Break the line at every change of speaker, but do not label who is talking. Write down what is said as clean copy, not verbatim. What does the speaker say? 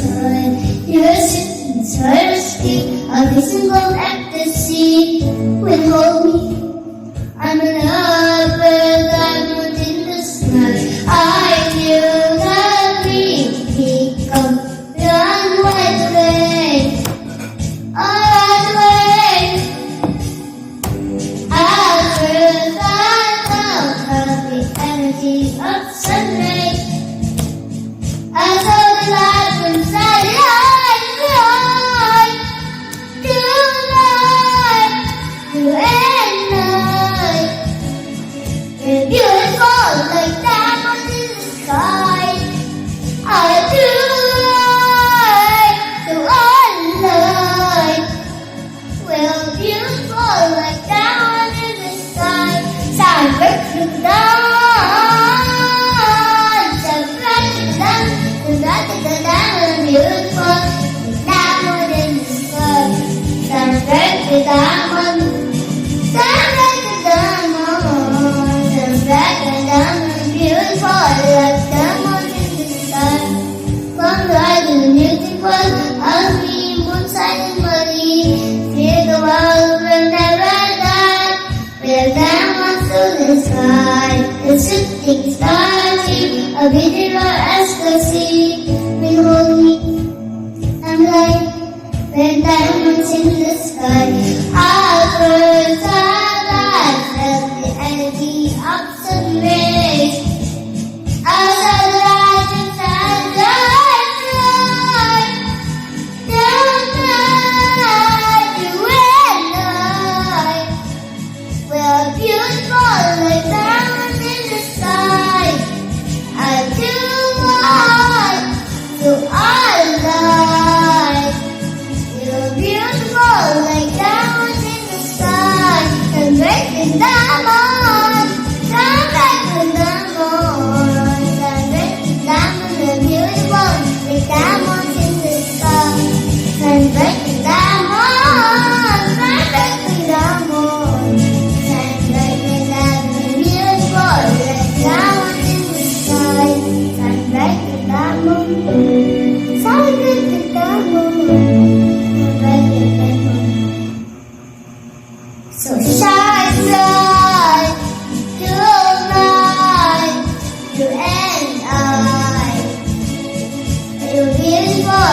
sky. You're sitting thirsty, a single ecstasy will hold me. I'm another diamond in the sky. I feel the dream come run right away. Right away. After that of the energy of sun rays, I saw the light inside the eyes, tonight, you and I. We're beautiful like diamonds in the sky. I do like so alive. We're beautiful like diamonds in the sky. Shine bright to the dawn. Shine bright to the dawn. The light of the diamond, beautiful like diamond in the sky. Shine bright to the diamond. Shine bright to the diamond. Shine bright to the diamond, beautiful like diamond in the sky. Come ride in the music world. I'll be moonside and muddy. Feel the world will never die. We're diamonds to the sky. The shooting star ship, a video ecstasy will hold me. I'm like, we're diamonds in the sky. Our first I felt the energy of sun rays. I saw the light inside the eyes. Tonight, you and I. We're beautiful like diamonds in the sky. I do like so alive. You're beautiful like diamonds in the sky. And breaking diamond, shine breaking diamond, shine breaking diamond. You're beautiful like diamonds in the sky. Shine breaking diamond, shine breaking diamond. Shine breaking diamond, beautiful like diamonds in the sky. Shine breaking diamond, shine breaking diamond, shine breaking diamond. So shine bright tonight, you and I. You're beautiful